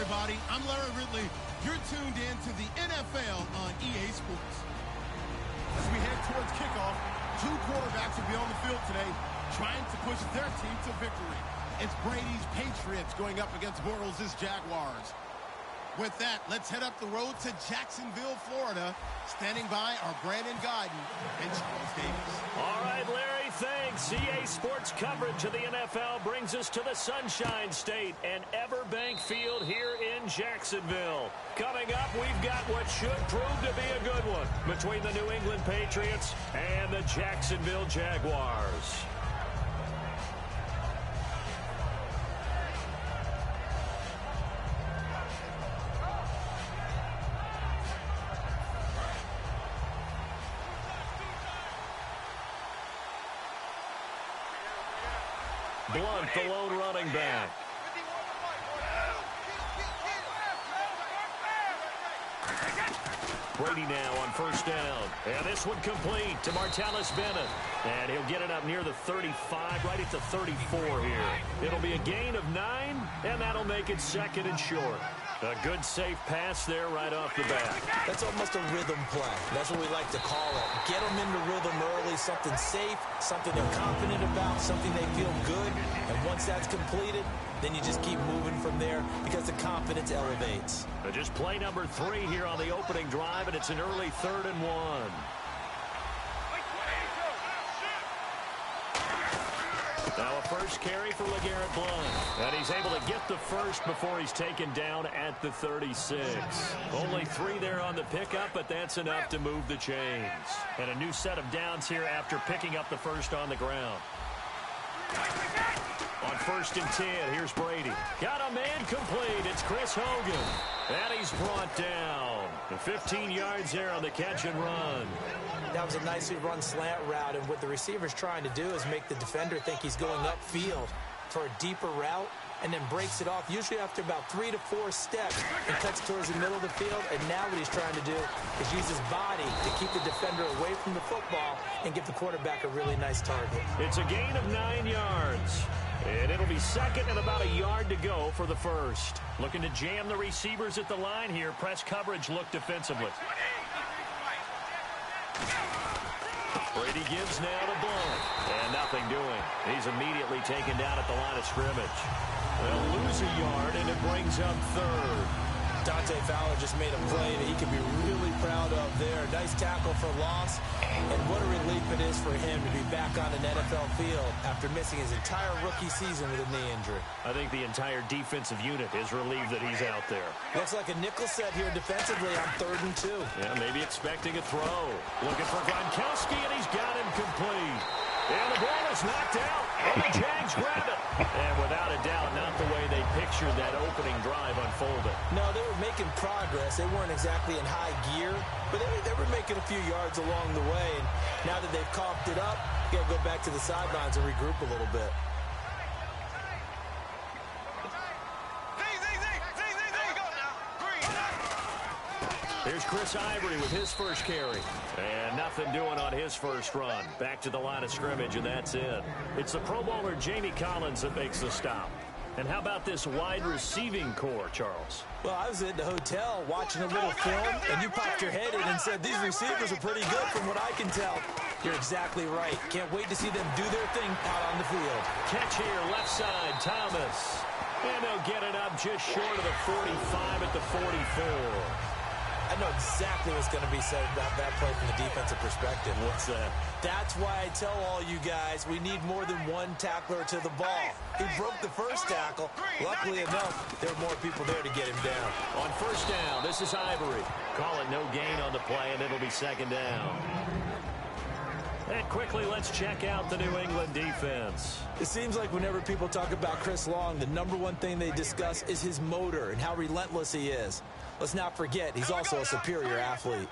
everybody. I'm Larry Ridley. You're tuned in to the NFL on EA Sports. As we head towards kickoff, two quarterbacks will be on the field today trying to push their team to victory. It's Brady's Patriots going up against Bortles' Jaguars. With that, let's head up the road to Jacksonville, Florida. Standing by are Brandon Guyton and Charles Davis. All right, Larry, thanks. EA Sports coverage of the NFL brings us to the Sunshine State and Everbank Field here in Jacksonville. Coming up, we've got what should prove to be a good one between the New England Patriots and the Jacksonville Jaguars. Blunt, the lone running back. Brady now on first down. And this one complete to Martellus Bennett. And he'll get it up near the 35, right at the 34 here. It'll be a gain of 9, and that'll make it second and short. A good, safe pass there right off the bat. That's almost a rhythm play. That's what we like to call it. Get them into rhythm early, something safe, something they're confident about, something they feel good. And once that's completed, then you just keep moving from there because the confidence elevates. Just play number 3 here on the opening drive, and it's an early 3rd and 1. Now a first carry for LeGarrette Blount. And he's able to get the first before he's taken down at the 36. Only 3 there on the pickup, but that's enough to move the chains. And a new set of downs here after picking up the first on the ground. On 1st and 10, here's Brady. Got a man complete. It's Chris Hogan. And he's brought down. 15 yards there on the catch and run. That was a nicely run slant route, and what the receiver's trying to do is make the defender think he's going upfield for a deeper route, and then breaks it off, usually after about 3 to 4 steps, and cuts towards the middle of the field. And now what he's trying to do is use his body to keep the defender away from the football and give the quarterback a really nice target. It's a gain of 9 yards. And it'll be second and about a yard to go for the first. Looking to jam the receivers at the line here. Press coverage look defensively. Brady gives now to Blount. And nothing doing. He's immediately taken down at the line of scrimmage. They'll lose a yard, and it brings up 3rd. Dante Fowler just made a play that he can be really proud of there. Nice tackle for loss. And what a relief it is for him to be back on an NFL field after missing his entire rookie season with a knee injury. I think the entire defensive unit is relieved that he's out there. Looks like a nickel set here defensively on 3rd and 2. Yeah, maybe expecting a throw. Looking for Gronkowski, and he's got him complete. And the ball is knocked out, and the Jags grab it. And without a doubt, not the way they pictured that opening drive unfolded. No, they were making progress. They weren't exactly in high gear, but they were making a few yards along the way. And now that they've coughed it up, you got to go back to the sidelines and regroup a little bit. Here's Chris Ivory with his first carry. And nothing doing on his first run. Back to the line of scrimmage, and that's it. It's the Pro Bowler Jamie Collins that makes the stop. And how about this wide receiving core, Charles? Well, I was at the hotel watching a little film, and you popped your head in and said, these receivers are pretty good from what I can tell. You're exactly right. Can't wait to see them do their thing out on the field. Catch here, left side, Thomas. And they'll get it up just short of the 45 at the 44. I know exactly what's going to be said about that play from the defensive perspective. What's that? That's why I tell all you guys we need more than one tackler to the ball. He broke the first tackle. Luckily enough, there were more people there to get him down. On first down, this is Ivory. Call it no gain on the play, and it'll be second down. And quickly, let's check out the New England defense. It seems like whenever people talk about Chris Long, the number one thing they discuss is his motor and how relentless he is. Let's not forget, he's also a superior athlete.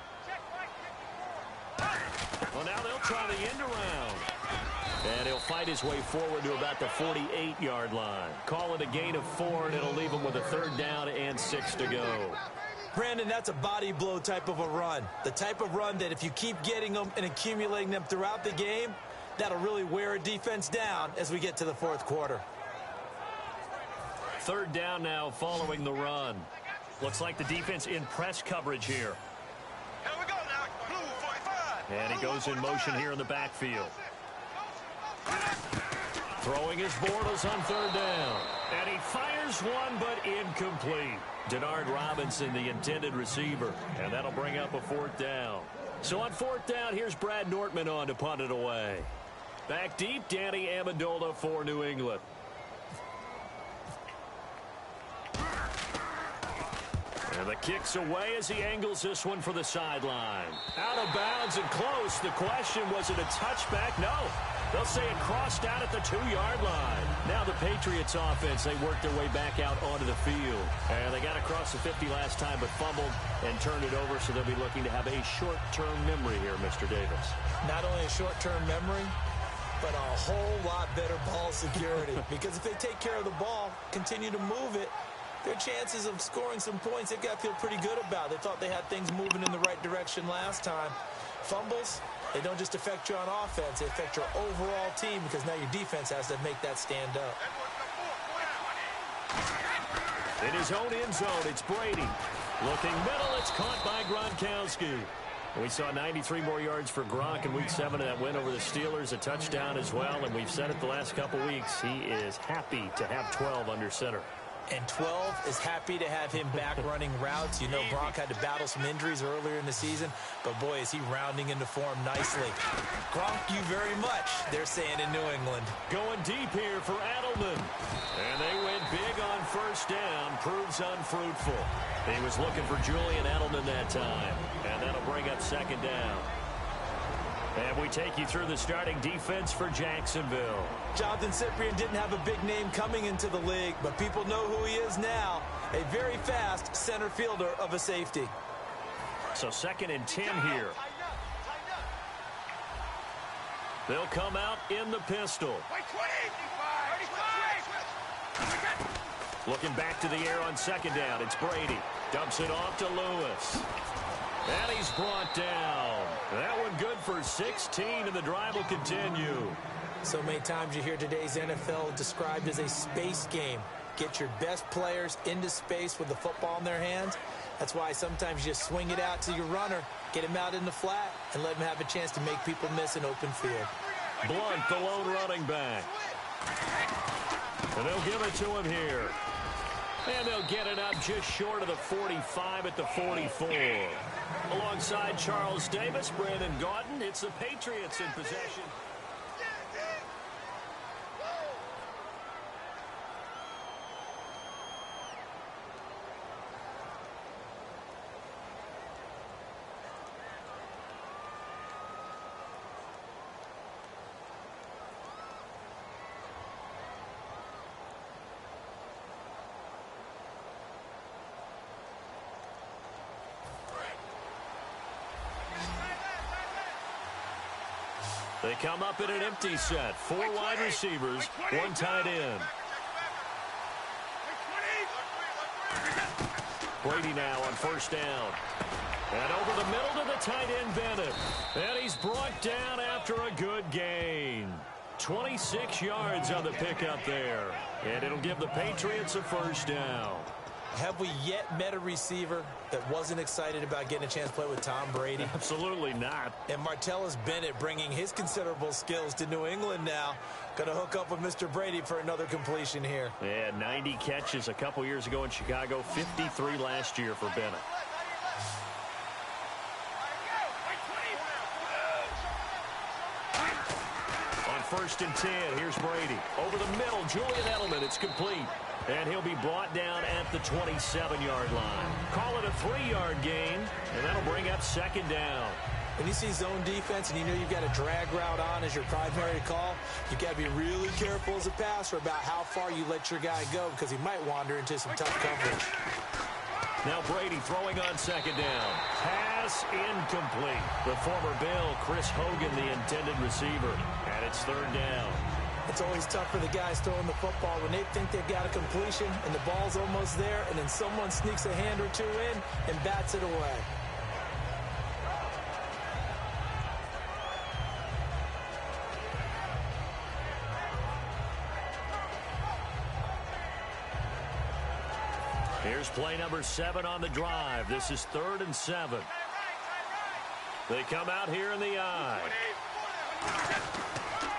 Well, now they'll try the end around. And he'll fight his way forward to about the 48-yard line. Call it a gain of 4, and it'll leave him with a 3rd down and 6 to go. Brandon, that's a body blow type of a run. The type of run that if you keep getting them and accumulating them throughout the game, that'll really wear a defense down as we get to the 4th quarter. Third down now following the run. Looks like the defense in press coverage here. Here we go now. Blue 45. And he goes in motion here in the backfield. Throwing his Bortles on third down. And he fires one, but incomplete. Denard Robinson, the intended receiver. And that'll bring up a fourth down. So on fourth down, here's Brad Nortman on to punt it away. Back deep, Danny Amendola for New England. And the kick's away as he angles this one for the sideline. Out of bounds and close. The question, was it a touchback? No. They'll say it crossed out at the 2-yard line. Now the Patriots offense, they worked their way back out onto the field. And they got across the 50 last time but fumbled and turned it over, so they'll be looking to have a short-term memory here, Mr. Davis. Not only a short-term memory, but a whole lot better ball security. Because if they take care of the ball, continue to move it, their chances of scoring some points, they've got to feel pretty good about. They thought they had things moving in the right direction last time. Fumbles, they don't just affect you on offense, they affect your overall team because now your defense has to make that stand up. In his own end zone, it's Brady. Looking middle, it's caught by Gronkowski. We saw 93 more yards for Gronk in Week 7 of that win over the Steelers, a touchdown as well, and we've said it the last couple weeks. He is happy to have 12 under center. And 12 is happy to have him back running routes. You know, Gronk had to battle some injuries earlier in the season, but boy, is he rounding into form nicely. Gronk, you very much, they're saying in New England. Going deep here for Edelman. And they went big on first down. Proves unfruitful. He was looking for Julian Edelman that time. And that'll bring up second down. And we take you through the starting defense for Jacksonville. Jonathan Cyprien didn't have a big name coming into the league, but people know who he is now. A very fast center fielder of a safety. So 2nd and 10 here. They'll come out in the pistol. Looking back to the air on second down. It's Brady. Dumps it off to Lewis. And he's brought down. That one good for 16, and the drive will continue. So many times you hear today's NFL described as a space game. Get your best players into space with the football in their hands. That's why sometimes you just swing it out to your runner, get him out in the flat, and let him have a chance to make people miss an open field. Blunt, the lone running back. And they'll give it to him here. And they'll get it up just short of the 45 at the 44. Alongside Charles Davis, Brandon Gaudin, it's the Patriots in possession. They come up in an empty set. 4 wide receivers, 1 tight end. Brady now on first down. And over the middle to the tight end, Bennett. And he's brought down after a good gain. 26 yards on the pickup there. And it'll give the Patriots a first down. Have we yet met a receiver that wasn't excited about getting a chance to play with Tom Brady? Absolutely not. And Martellus Bennett bringing his considerable skills to New England now. Going to hook up with Mr. Brady for another completion here. Yeah, 90 catches a couple years ago in Chicago, 53 last year for Bennett. On 1st and 10, here's Brady. Over the middle, Julian Edelman, it's complete. And he'll be brought down at the 27-yard line. Call it a 3-yard gain, and that'll bring up second down. When you see zone defense and you know you've got a drag route on as your primary call, you've got to be really careful as a passer about how far you let your guy go because he might wander into some tough coverage. Now Brady throwing on second down. Pass incomplete. The former Bill, Chris Hogan, the intended receiver. And it's third down. It's always tough for the guys throwing the football when they think they've got a completion and the ball's almost there, and then someone sneaks a hand or two in and bats it away. Here's play number 7 on the drive. This is 3rd and 7. They come out here in the I.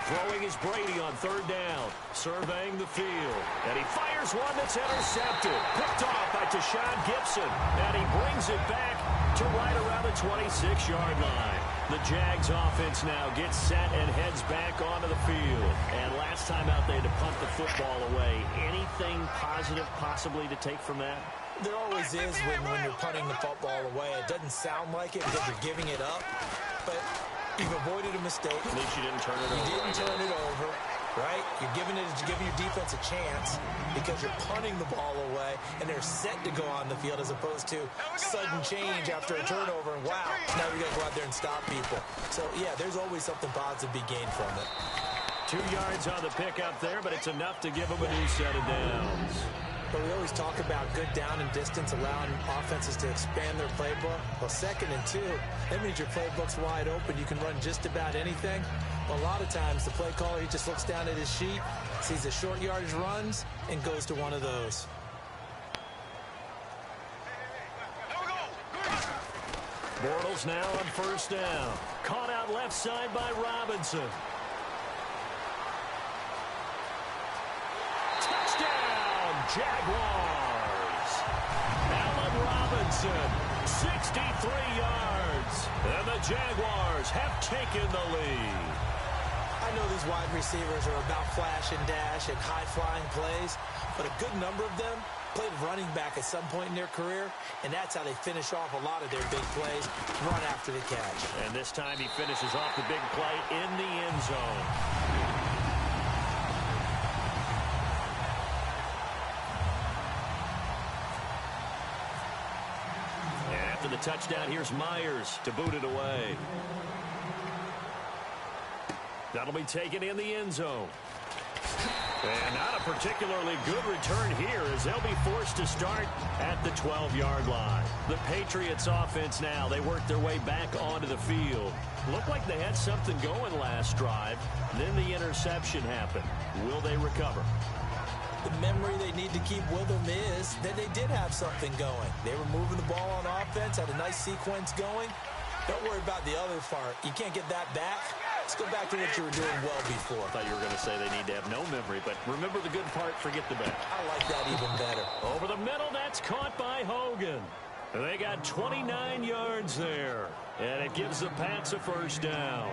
Throwing is Brady on 3rd down. Surveying the field. And he fires one that's intercepted. Picked off by Tashawn Gibson. And he brings it back to right around the 26-yard line. The Jags offense now gets set and heads back onto the field. And last time out, they had to punt the football away. Anything positive possibly to take from that? There always is when you're punting the football away. It doesn't sound like it because you're giving it up, but you've avoided a mistake. At least you didn't turn it over. You didn't turn it over, right? You're giving your defense a chance because you're punting the ball away, and they're set to go on the field as opposed to sudden change after a turnover, and wow, now we got to go out there and stop people. So, yeah, there's always something positive to be gained from it. 2 yards on the pickup there, but it's enough to give them a new set of downs. But we always talk about good down and distance, allowing offenses to expand their playbook. Well, 2nd and 2, that means your playbook's wide open. You can run just about anything. Well, a lot of times, the play caller, he just looks down at his sheet, sees the short yardage runs, and goes to one of those. Bortles now on 1st down. Caught out left side by Robinson. Jaguars. Allen Robinson, 63 yards. And the Jaguars have taken the lead. I know these wide receivers are about flash and dash and high-flying plays, but a good number of them played running back at some point in their career, and that's how they finish off a lot of their big plays, run after the catch. And this time he finishes off the big play in the end zone. The touchdown, here's Myers to boot it away. That'll be taken in the end zone. And not a particularly good return here as they'll be forced to start at the 12-yard line. The Patriots offense now, they work their way back onto the field. Looked like they had something going last drive. Then the interception happened. Will they recover? The memory they need to keep with them is that they did have something going. They were moving the ball on offense, had a nice sequence going. Don't worry about the other part. You can't get that back. Let's go back to what you were doing well before. I thought you were going to say they need to have no memory, but remember the good part, forget the bad. I like that even better. Over the middle, that's caught by Hogan. They got 29 yards there, and it gives the Pats a 1st down.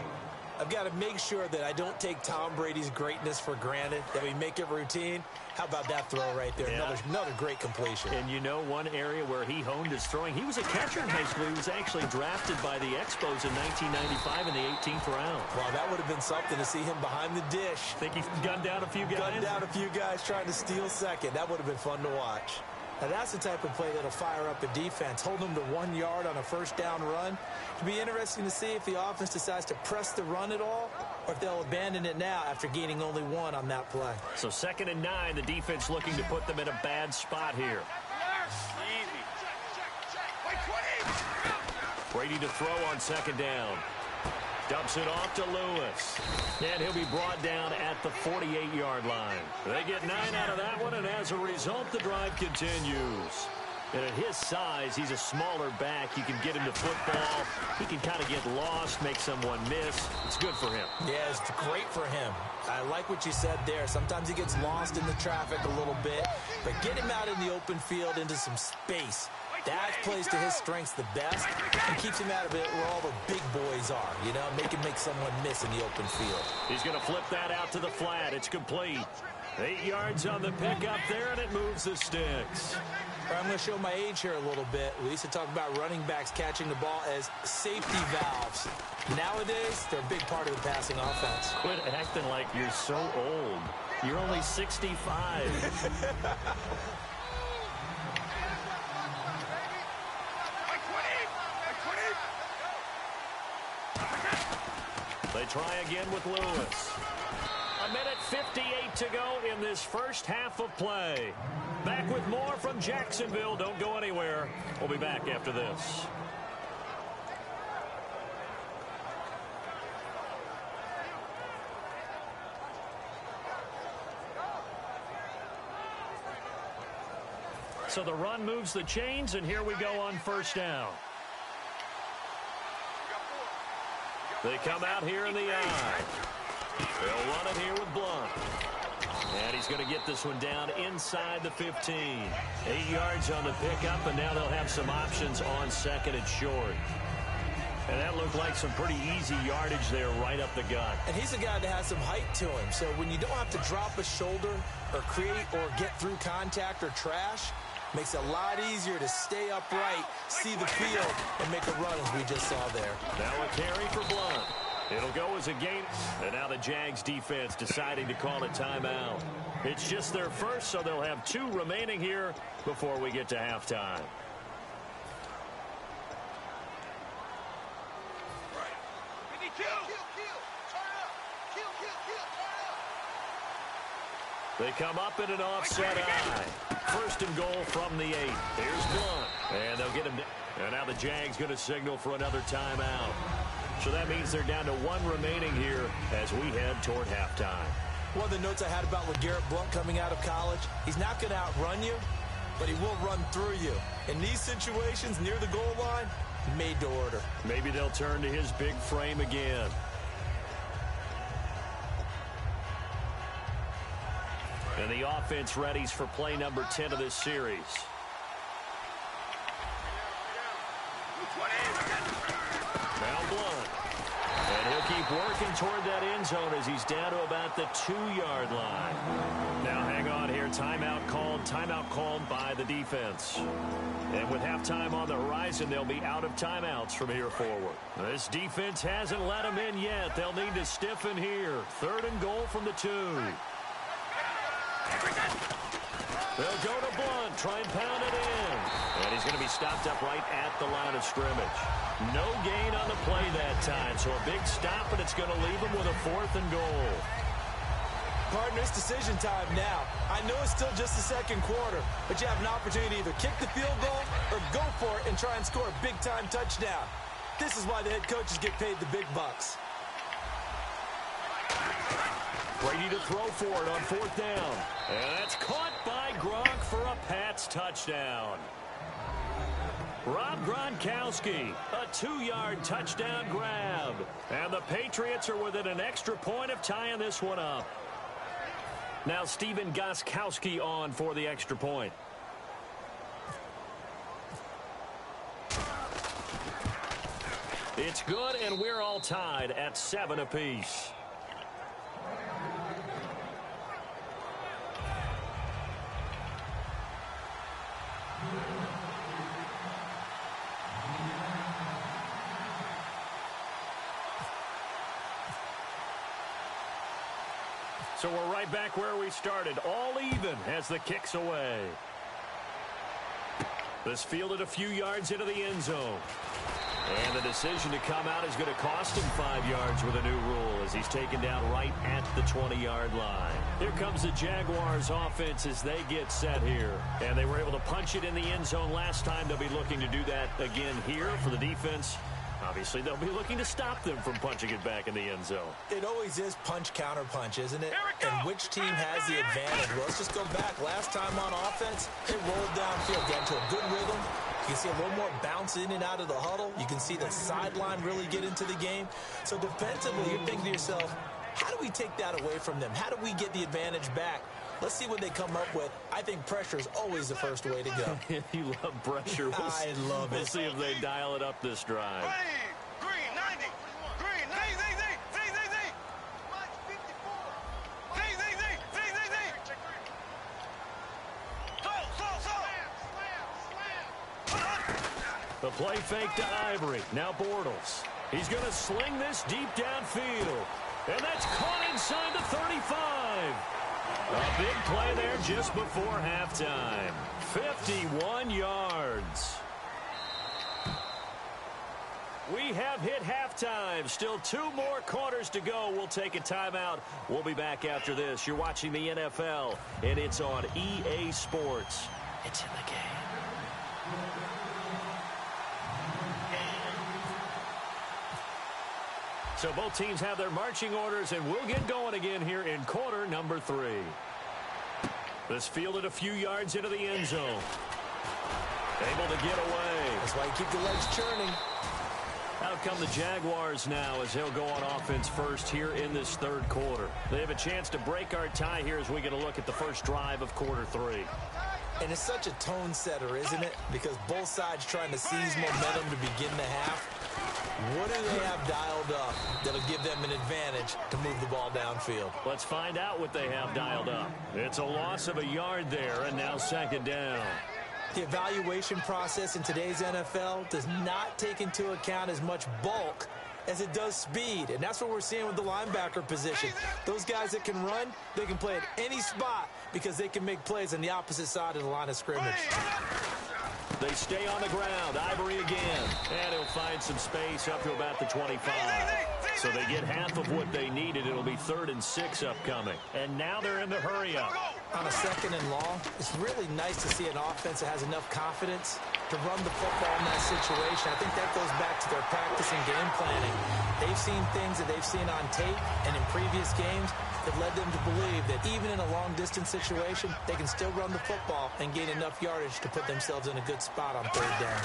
I've got to make sure that I don't take Tom Brady's greatness for granted, that we make it routine. How about that throw right there? Yeah. Another great completion. And you know one area where he honed his throwing? He was a catcher in high school. He was actually drafted by the Expos in 1995 in the 18th round. Wow, that would have been something to see him behind the dish. Think he gunned down a few guys? Gunned down a few guys trying to steal second. That would have been fun to watch. Now, that's the type of play that'll fire up a defense. Hold them to 1 yard on a 1st down run. It'll be interesting to see if the offense decides to press the run at all or if they'll abandon it now after gaining only 1 on that play. So 2nd and 9, the defense looking to put them in a bad spot here. Brady to throw on 2nd down. Dumps it off to Lewis. And he'll be brought down at the 48-yard line. They get 9 out of that one, and as a result, the drive continues. And at his size, he's a smaller back. You can get him to football. He can kind of get lost, make someone miss. It's good for him. Yeah, it's great for him. I like what you said there. Sometimes he gets lost in the traffic a little bit, but get him out in the open field into some space. That plays to his strengths the best and keeps him out of it where all the big boys are, you know, make someone miss in the open field. He's going to flip that out to the flat. It's complete. 8 yards on the pickup there, and it moves the sticks. I'm going to show my age here a little bit. We used to talk about running backs catching the ball as safety valves. Nowadays, they're a big part of the passing offense. Quit acting like you're so old. You're only 65. They try again with Lewis. 1:58 to go in this first half of play. Back with more from Jacksonville. Don't go anywhere. We'll be back after this. So the run moves the chains, and here we go on first down. They come out here in the eye. They'll run it here with Blunt. And he's going to get this one down inside the 15. 8 yards on the pickup, and now they'll have some options on second and short. And that looked like some pretty easy yardage there right up the gut. And he's a guy that has some height to him, so when you don't have to drop a shoulder or create or get through contact or trash, makes it a lot easier to stay upright, see the field, and make a run as we just saw there. Now a carry for Blunt. It'll go as a gain. And now the Jags defense deciding to call a timeout. It's just their first, so they'll have 2 remaining here before we get to halftime. They come up in an offset eye. First and goal from the 8. Here's Blunt. And they'll get him down. And now the Jags going to signal for another timeout. So that means they're down to 1 remaining here as we head toward halftime. One of the notes I had about LeGarrette Blunt coming out of college, he's not going to outrun you, but he will run through you. In these situations near the goal line, made to order. Maybe they'll turn to his big frame again. And the offense readies for play number 10 of this series. Now Blunt. And he'll keep working toward that end zone as he's down to about the 2-yard line. Now hang on here. Timeout called by the defense. And with halftime on the horizon, they'll be out of timeouts from here forward. This defense hasn't let them in yet. They'll need to stiffen here. 3rd and goal from the 2. They'll go to Blunt, try and pound it in. And he's going to be stopped up right at the line of scrimmage. No gain on the play that time, so a big stop, and it's going to leave him with a 4th and goal. Partner, it's decision time now. I know it's still just the second quarter, but you have an opportunity to either kick the field goal or go for it and try and score a big-time touchdown. This is why the head coaches get paid the big bucks. Ready to throw for it on 4th down. And that's caught by Gronk for a Pats touchdown. Rob Gronkowski, a 2-yard touchdown grab. And the Patriots are within an extra point of tying this one up. Now Stephen Gostkowski on for the extra point. It's good, and we're all tied at 7 apiece. So we're right back where we started, all even as the kick's away. This fielded a few yards into the end zone. And the decision to come out is going to cost him 5 yards with a new rule as he's taken down right at the 20-yard line. Here comes the Jaguars offense as they get set here. And they were able to punch it in the end zone last time. They'll be looking to do that again here for the defense. Obviously, they'll be looking to stop them from punching it back in the end zone. It always is punch-counter-punch, isn't it? And which team has the advantage? Well, let's just go back. Last time on offense, they rolled downfield, got into a good rhythm. You can see a little more bounce in and out of the huddle. You can see the sideline really get into the game. So defensively, you're thinking to yourself, how do we take that away from them? How do we get the advantage back? Let's see what they come up with. I think pressure is always the first way to go. You love pressure. I love it. We'll see if they dial it up this drive. Green, 90. Green, 90. The play fake to Ivory. Now Bortles. He's going to sling this deep downfield. And that's caught inside the 35. A big play there just before halftime. 51 yards. We have hit halftime. Still 2 more quarters to go. We'll take a timeout. We'll be back after this. You're watching the NFL, and it's on EA Sports. It's in the game. So both teams have their marching orders, and we'll get going again here in quarter number 3. This fielded a few yards into the end zone. get away. That's why you keep the legs churning. Out come the Jaguars now as they'll go on offense first here in this third quarter. They have a chance to break our tie here as we get a look at the first drive of quarter 3. And it's such a tone setter, isn't it? Because both sides trying to seize momentum to begin the half. What do they have dialed up that'll give them an advantage to move the ball downfield? Let's find out what they have dialed up. It's a loss of a yard there, and now second down. The evaluation process in today's NFL does not take into account as much bulk as it does speed, and that's what we're seeing with the linebacker position. Those guys that can run, they can play at any spot because they can make plays on the opposite side of the line of scrimmage. They stay on the ground. Ivory again. And he'll find some space up to about the 25. So they get half of what they needed. It'll be 3rd and 6 upcoming. And now they're in the hurry up. On a 2nd and long, it's really nice to see an offense that has enough confidence to run the football in that situation. I think that goes back to their practice and game planning. They've seen things that they've seen on tape and in previous games that led them to believe that even in a long-distance situation, they can still run the football and gain enough yardage to put themselves in a good spot on 3rd down.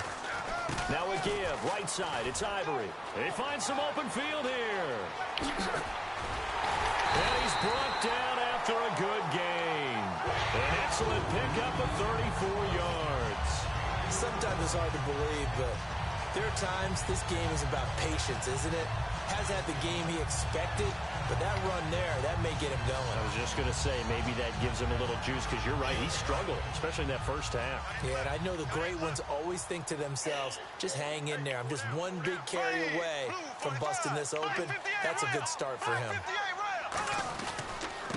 Now a give, right side, it's Ivory. They find some open field here. And he's brought down after a good gain. An excellent pickup of 34 yards. Sometimes it's hard to believe, but there are times this game is about patience, isn't it? Has had the game he expected, but that run there, that may get him going. I was just going to say, maybe that gives him a little juice, because you're right, he struggled, especially in that first half. Yeah, and I know the great ones always think to themselves, just hang in there. I'm just one big carry away from busting this open. That's a good start for him.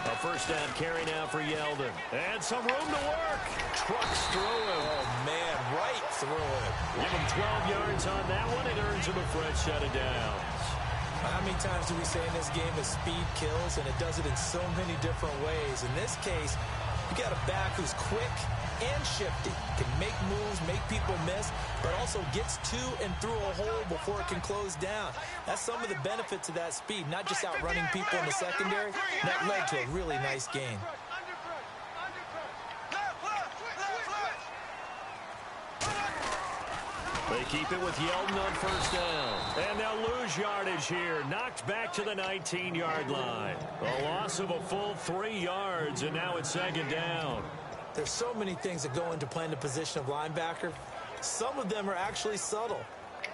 A first down carry now for Yeldon. And some room to work. Trucks through him. Oh, man, right through him. Give him 12 yards on that one. It earns him a fresh set of downs. How many times do we say in this game that speed kills, and it does it in so many different ways? In this case, you got a back who's quick and shifty, can make moves, make people miss, but also gets to and through a hole before it can close down. That's some of the benefits of that speed, not just outrunning people in the secondary. That led to a really nice gain. They keep it with Yeldon on first down. And they'll lose yardage here. Knocked back to the 19-yard line. A loss of a full 3 yards, and now it's second down. There's so many things that go into playing the position of linebacker. Some of them are actually subtle.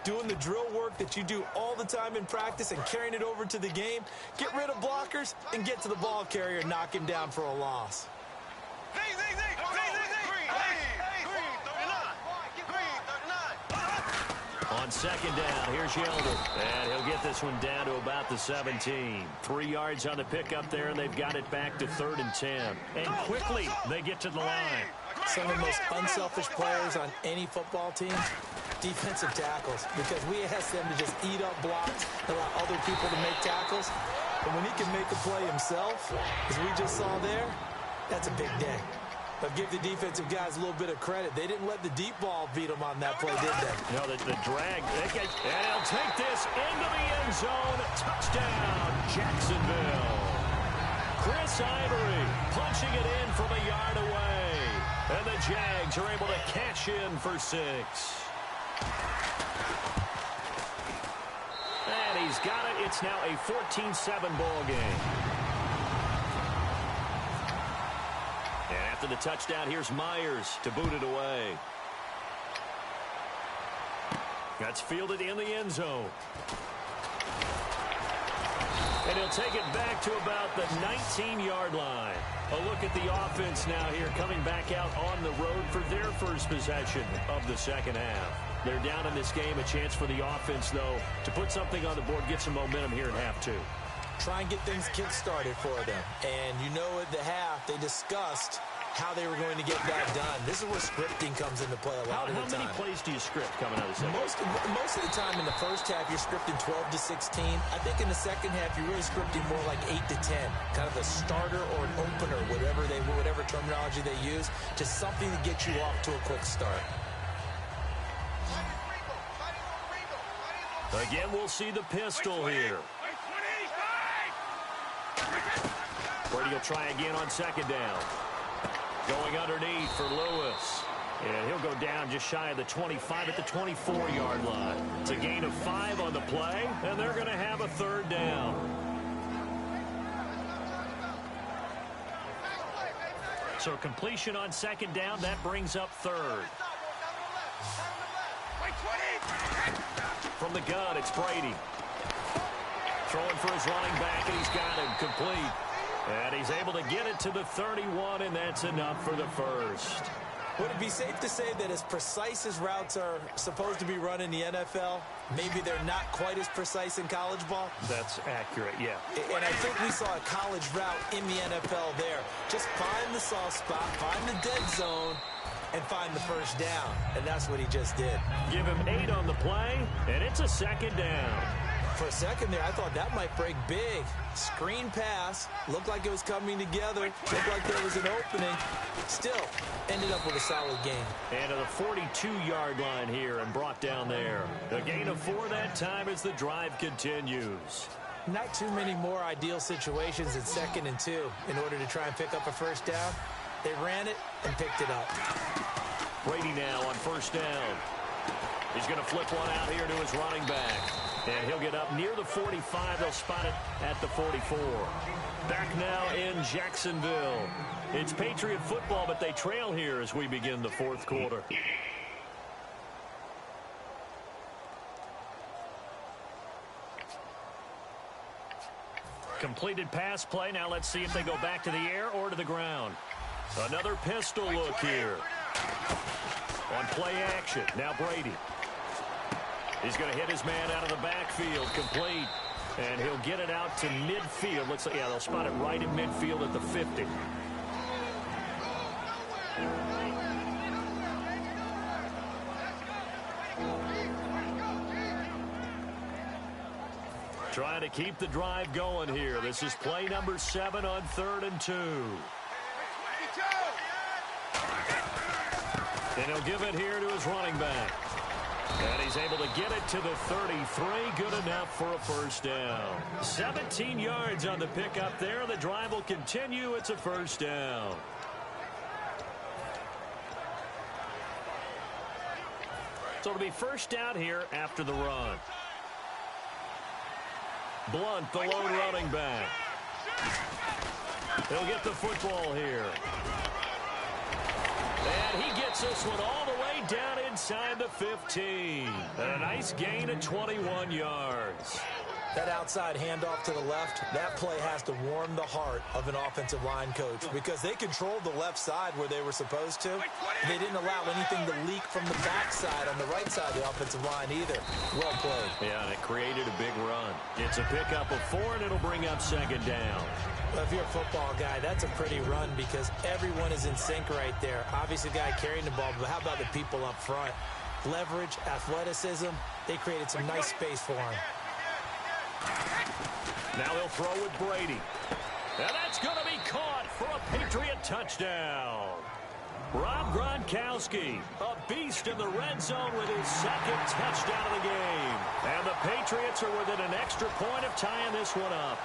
Doing the drill work that you do all the time in practice and carrying it over to the game. Get rid of blockers and get to the ball carrier and knock him down for a loss. On second down, here's Yeldon. And he'll get this one down to about the 17. 3 yards on the pickup there, and they've got it back to 3rd and 10. And quickly, they get to the line. Some of the most unselfish players on any football team, defensive tackles, because we ask them to just eat up blocks, allow other people to make tackles. But when he can make a play himself, as we just saw there, that's a big day. But give the defensive guys a little bit of credit. They didn't let the deep ball beat them on that play, did they? No, the drag. And he'll take this into the end zone. Touchdown, Jacksonville. Chris Ivory punching it in from a yard away. And the Jags are able to cash in for 6. And he's got it. It's now a 14-7 ball game. And after the touchdown, here's Myers to boot it away. That's fielded in the end zone. And he'll take it back to about the 19-yard line. A look at the offense now here, coming back out on the road for their first possession of the second half. They're down in this game. A chance for the offense, though, to put something on the board, get some momentum here in half 2. Try and get things kick-started for them. And you know at the half, they discussed how they were going to get that done. This is where scripting comes into play a lot of the time. How many plays do you script coming out of the second? Most of the time in the first half, you're scripting 12 to 16. I think in the second half, you're really scripting more like 8 to 10. Kind of a starter or an opener, whatever terminology they use. Just something to get you off to a quick start. Again, we'll see the pistol here. Brady will try again on second down. Going underneath for Lewis. And he'll go down just shy of the 25 at the 24-yard line. It's a gain of 5 on the play, and they're going to have a third down. So completion on second down, that brings up third. From the gun, it's Brady. Throwing for his running back, and he's got him complete. And he's able to get it to the 31, and that's enough for the first. Would it be safe to say that as precise as routes are supposed to be run in the NFL, maybe they're not quite as precise in college ball? That's accurate, yeah. And I think we saw a college route in the NFL there. Just find the soft spot, find the dead zone, and find the first down. And that's what he just did. Give him 8 on the play, and it's a second down. For a second there, I thought that might break big. Screen pass. Looked like it was coming together. Looked like there was an opening. Still, ended up with a solid gain. And to the 42-yard line here and brought down there. A gain of 4 that time as the drive continues. Not too many more ideal situations in 2nd and 2 in order to try and pick up a first down. They ran it and picked it up. Brady now on first down. He's going to flip one out here to his running back. And he'll get up near the 45. They'll spot it at the 44. Back now in Jacksonville. It's Patriot football, but they trail here as we begin the fourth quarter. Completed pass play. Now let's see if they go back to the air or to the ground. Another pistol look here. On play action. Now Brady. He's going to hit his man out of the backfield. Complete. And he'll get it out to midfield. Looks like, yeah, they'll spot it right in midfield at the 50. Trying to keep the drive going here. This is play number 7 on 3rd and 2. And he'll give it here to his running back. And he's able to get it to the 33. Good enough for a first down. 17 yards on the pickup there. The drive will continue. It's a first down. So it'll be first down here after the run. Blunt, the lone running back. He'll get the football here. And he gets this one all the way down inside the 15. And a nice gain of 21 yards. That outside handoff to the left, that play has to warm the heart of an offensive line coach because they controlled the left side where they were supposed to. They didn't allow anything to leak from the backside on the right side of the offensive line either. Well played. Yeah, and it created a big run. It's a pickup of 4, and it'll bring up second down. Well, if you're a football guy, that's a pretty run because everyone is in sync right there. Obviously, the guy carrying the ball, but how about the people up front? Leverage, athleticism, they created some nice space for him. Now they'll throw with Brady. And that's going to be caught for a Patriot touchdown. Rob Gronkowski, a beast in the red zone with his 2nd touchdown of the game. And the Patriots are within an extra point of tying this one up.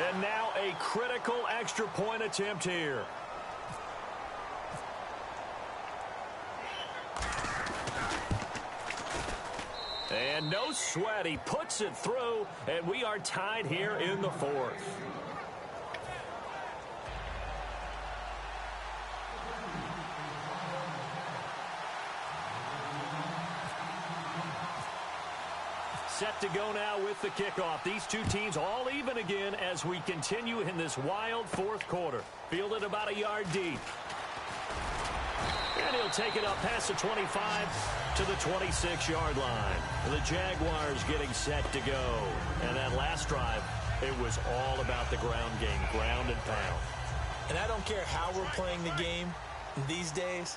And now a critical extra point attempt here. And no sweat. He puts it through, and we are tied here in the 4th. Set to go now with the kickoff. These two teams all even again as we continue in this wild 4th quarter. Fielded about a yard deep. And he'll take it up past the 25 to the 26-yard line. The Jaguars getting set to go. And that last drive, it was all about the ground game, ground and pound. And I don't care how we're playing the game these days,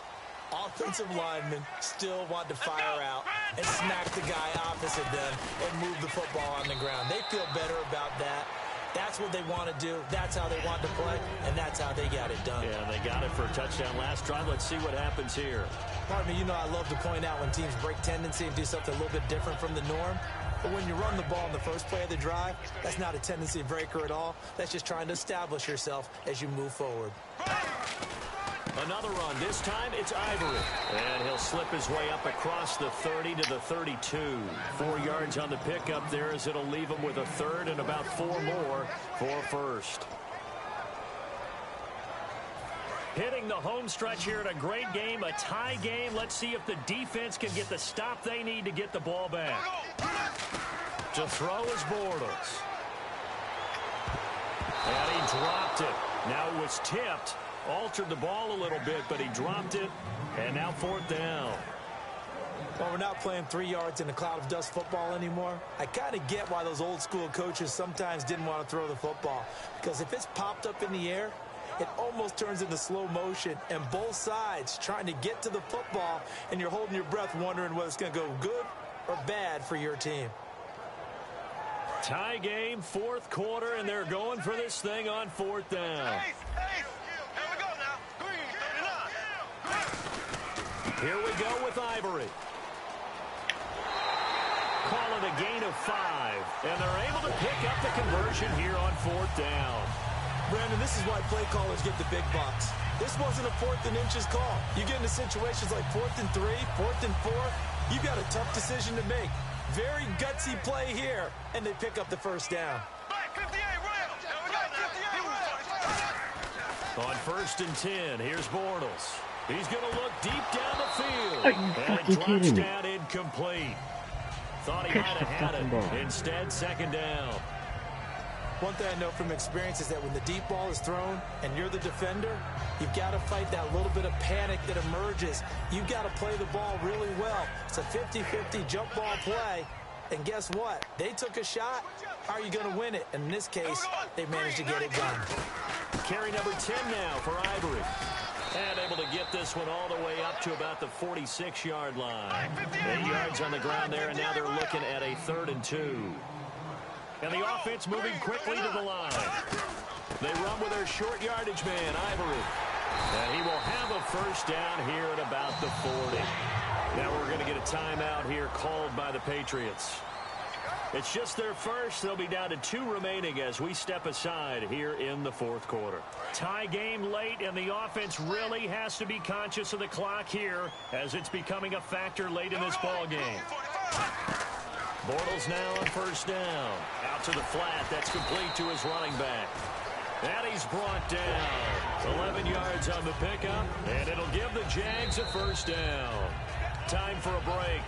offensive linemen still want to fire out and smack the guy opposite them and move the football on the ground. They feel better about that. That's what they want to do. That's how they want to play, and that's how they got it done. Yeah, they got it for a touchdown last drive. Let's see what happens here. Pardon me, you know I love to point out when teams break tendency and do something a little bit different from the norm. But when you run the ball in the first play of the drive, that's not a tendency breaker at all. That's just trying to establish yourself as you move forward. Another run. This time it's Ivory. And he'll slip his way up across the 30 to the 32. 4 yards on the pickup there as it'll leave him with a third and about 4 more for first. Hitting the home stretch here in a great game, a tie game. Let's see if the defense can get the stop they need to get the ball back. To throw is Bortles. And he dropped it. Now it was tipped. Altered the ball a little bit, but he dropped it. And now 4th down. Well, we're not playing 3 yards in a cloud of dust football anymore. I kind of get why those old school coaches sometimes didn't want to throw the football. Because if it's popped up in the air, it almost turns into slow motion. And both sides trying to get to the football, and you're holding your breath wondering whether it's going to go good or bad for your team. Tie game, 4th quarter, and they're going for this thing on 4th down. Here we go with Ivory. Call it a gain of 5, and they're able to pick up the conversion here on 4th down. Brandon, this is why play callers get the big bucks. This wasn't a 4th and inches call. You get into situations like 4th and 3, 4th and 4, you've got a tough decision to make. Very gutsy play here, and they pick up the first down. On 1st and 10, here's Bortles. He's going to look deep down the field. And it drops down incomplete. Thought he might have had it. Instead, 2nd down. One thing I know from experience is that when the deep ball is thrown and you're the defender, you've got to fight that little bit of panic that emerges. You've got to play the ball really well. It's a 50-50 jump ball play. And guess what? They took a shot. How are you going to win it? And in this case, they managed to get it done. Carry number 10 now for Ivory. And able to get this one all the way up to about the 46-yard line. 8 yards on the ground there, and now they're looking at a 3rd and 2. And the offense moving quickly to the line. They run with their short yardage man, Ivory. And he will have a first down here at about the 40. Now we're going to get a timeout here called by the Patriots. It's just their first. They'll be down to 2 remaining as we step aside here in the 4th quarter. Tie game late, and the offense really has to be conscious of the clock here as it's becoming a factor late in this ball game. Bortles now on 1st down. Out to the flat. That's complete to his running back. And he's brought down. 11 yards on the pickup, and it'll give the Jags a first down. Time for a break.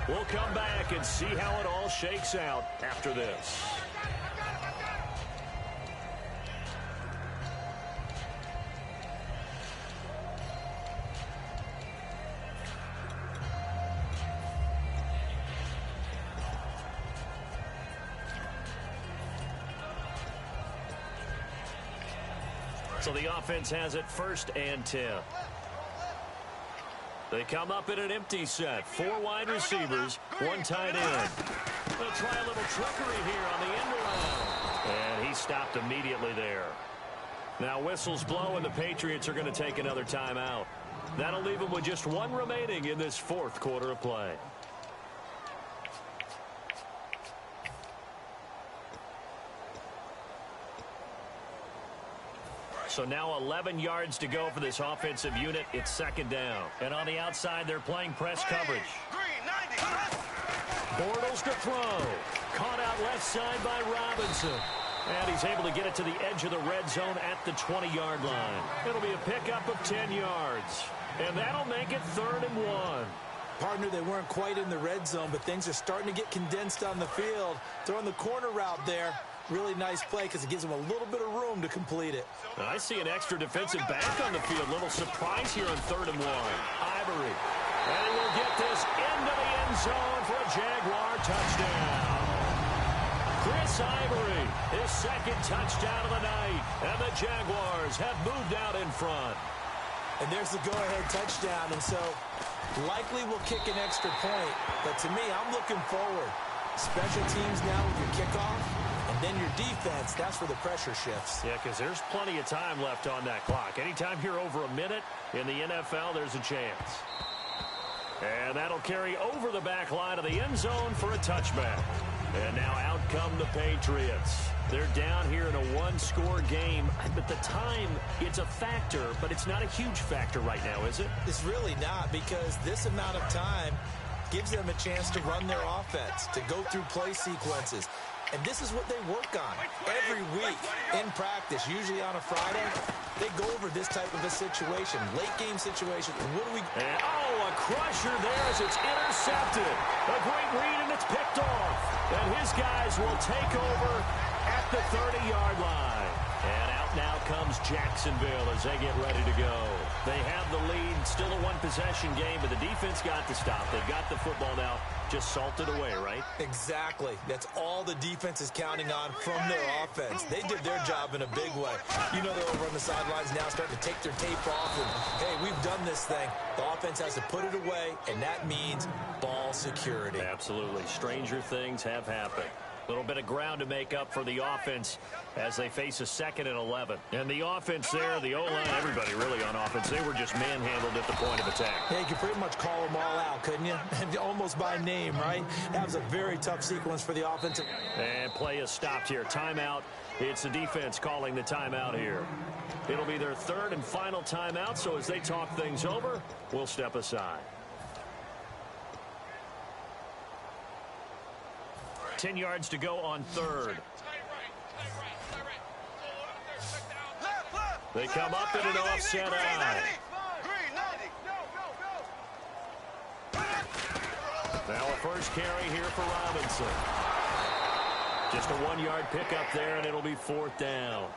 We'll come back and see how it all shakes out after this. So the offense has it 1st and 10. They come up in an empty set. 4 wide receivers, 1 tight end. They'll try a little trickery here on the end around. And he stopped immediately there. Now whistles blow, and the Patriots are going to take another timeout. That'll leave them with just 1 remaining in this 4th quarter of play. So now 11 yards to go for this offensive unit. It's 2nd down. And on the outside, they're playing press coverage. Bortles to throw. Caught out left side by Robinson. And he's able to get it to the edge of the red zone at the 20-yard line. It'll be a pickup of 10 yards. And that'll make it 3rd and 1. Partner, they weren't quite in the red zone, but things are starting to get condensed on the field. Throwing the corner route there. Really nice play because it gives them a little bit of room to complete it. I see an extra defensive back on the field. Little surprise here on 3rd and 1. Ivory. And he will get this into the end zone for a Jaguar touchdown. Chris Ivory, his 2nd touchdown of the night. And the Jaguars have moved out in front. And there's the go-ahead touchdown. And so likely will kick an extra point. But to me, I'm looking forward. Special teams now with your kickoff. And then your defense, that's where the pressure shifts. Yeah, because there's plenty of time left on that clock. Anytime you're over a minute in the NFL, there's a chance. And that'll carry over the back line of the end zone for a touchback. And now out come the Patriots. They're down here in a one-score game. But the time, it's a factor, but it's not a huge factor right now, is it? It's really not, because this amount of time gives them a chance to run their offense, to go through play sequences. And this is what they work on every week in practice, usually on a Friday. They go over this type of a situation, late-game situation. What do we... And, a crusher there as it's intercepted. A great read, and it's picked off. And his guys will take over at the 30-yard line. And out now comes Jacksonville as they get ready to go. They have the lead, still a one-possession game, but the defense got to stop. They've got the football now, just salted away, right? Exactly. That's all the defense is counting on from their offense. They did their job in a big way. You know they're over on the sidelines now starting to take their tape off. And, hey, we've done this thing. The offense has to put it away, and that means ball security. Absolutely. Stranger things have happened. A little bit of ground to make up for the offense as they face a 2nd and 11. And the offense there, the O-line, everybody really on offense, they were just manhandled at the point of attack. Yeah, you could pretty much call them all out, couldn't you? Almost by name, right? That was a very tough sequence for the offensive. And play is stopped here. Timeout. It's the defense calling the timeout here. It'll be their 3rd and final timeout, so as they talk things over, we'll step aside. 10 yards to go on 3rd. They come up in an offset eye. Now a first carry here for Robinson. Just a 1-yard pickup there, and it'll be 4th down.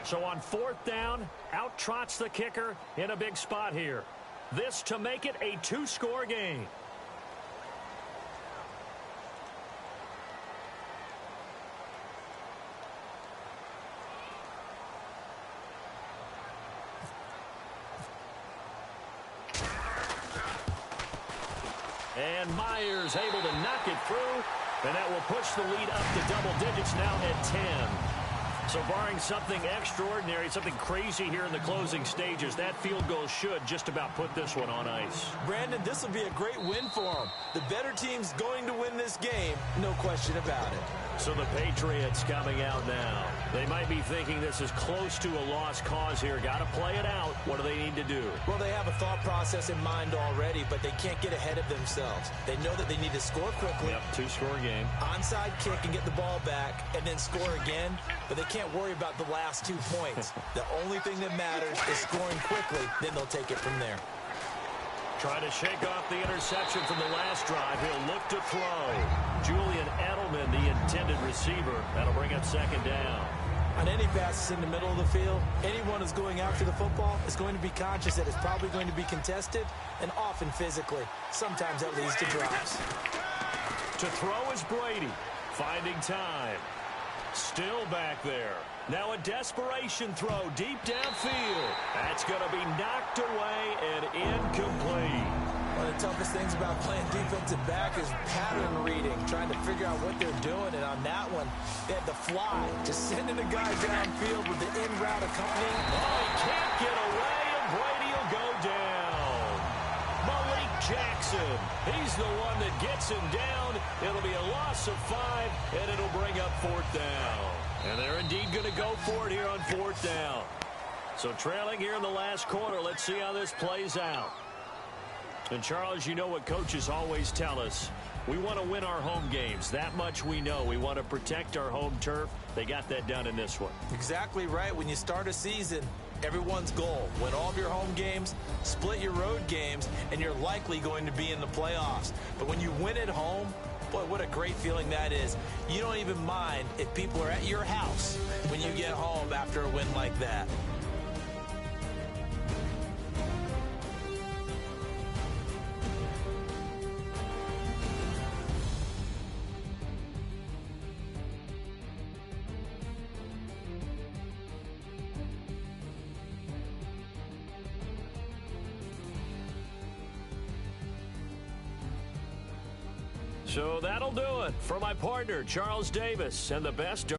So on 4th down, out trots the kicker in a big spot here. This to make it a 2-score game. And Myers able to knock it through, and that will push the lead up to double digits now at 10. So barring something extraordinary, something crazy here in the closing stages, that field goal should just about put this one on ice. Brandon, this will be a great win for them. The better team's going to win this game, no question about it. So the Patriots coming out now. They might be thinking this is close to a lost cause here. Got to play it out. What do they need to do? Well, they have a thought process in mind already, but they can't get ahead of themselves. They know that they need to score quickly. Yep, 2-score game. Onside kick and get the ball back and then score again, but they can't worry about the last 2 points. The only thing that matters is scoring quickly, then they'll take it from there. Trying to shake off the interception from the last drive. He'll look to throw. Julian Edelman, the intended receiver. That'll bring up 2nd down. On any passes in the middle of the field, anyone who's going after the football is going to be conscious that it's probably going to be contested, and often physically. Sometimes that leads to drops. To throw is Brady. Finding time. Still back there. Now a desperation throw deep downfield. That's going to be knocked away and incomplete. One of the toughest things about playing defensive back is pattern reading, trying to figure out what they're doing. And on that one, they had the fly, just sending a guy downfield with the in-route accompanying. Oh, he can't get away, and Brady will go down. Malik Jackson, he's the one that gets him down. It'll be a loss of 5, and it'll bring up 4th down. And they're indeed going to go for it here on 4th down. So trailing here in the last quarter, let's see how this plays out. And, Charles, you know what coaches always tell us. We want to win our home games. That much we know. We want to protect our home turf. They got that done in this one. Exactly right. When you start a season, everyone's goal, win all of your home games, split your road games, and you're likely going to be in the playoffs. But when you win at home, boy, what a great feeling that is. You don't even mind if people are at your house when you get home after a win like that. So that'll do it for my partner, Charles Davis, and the best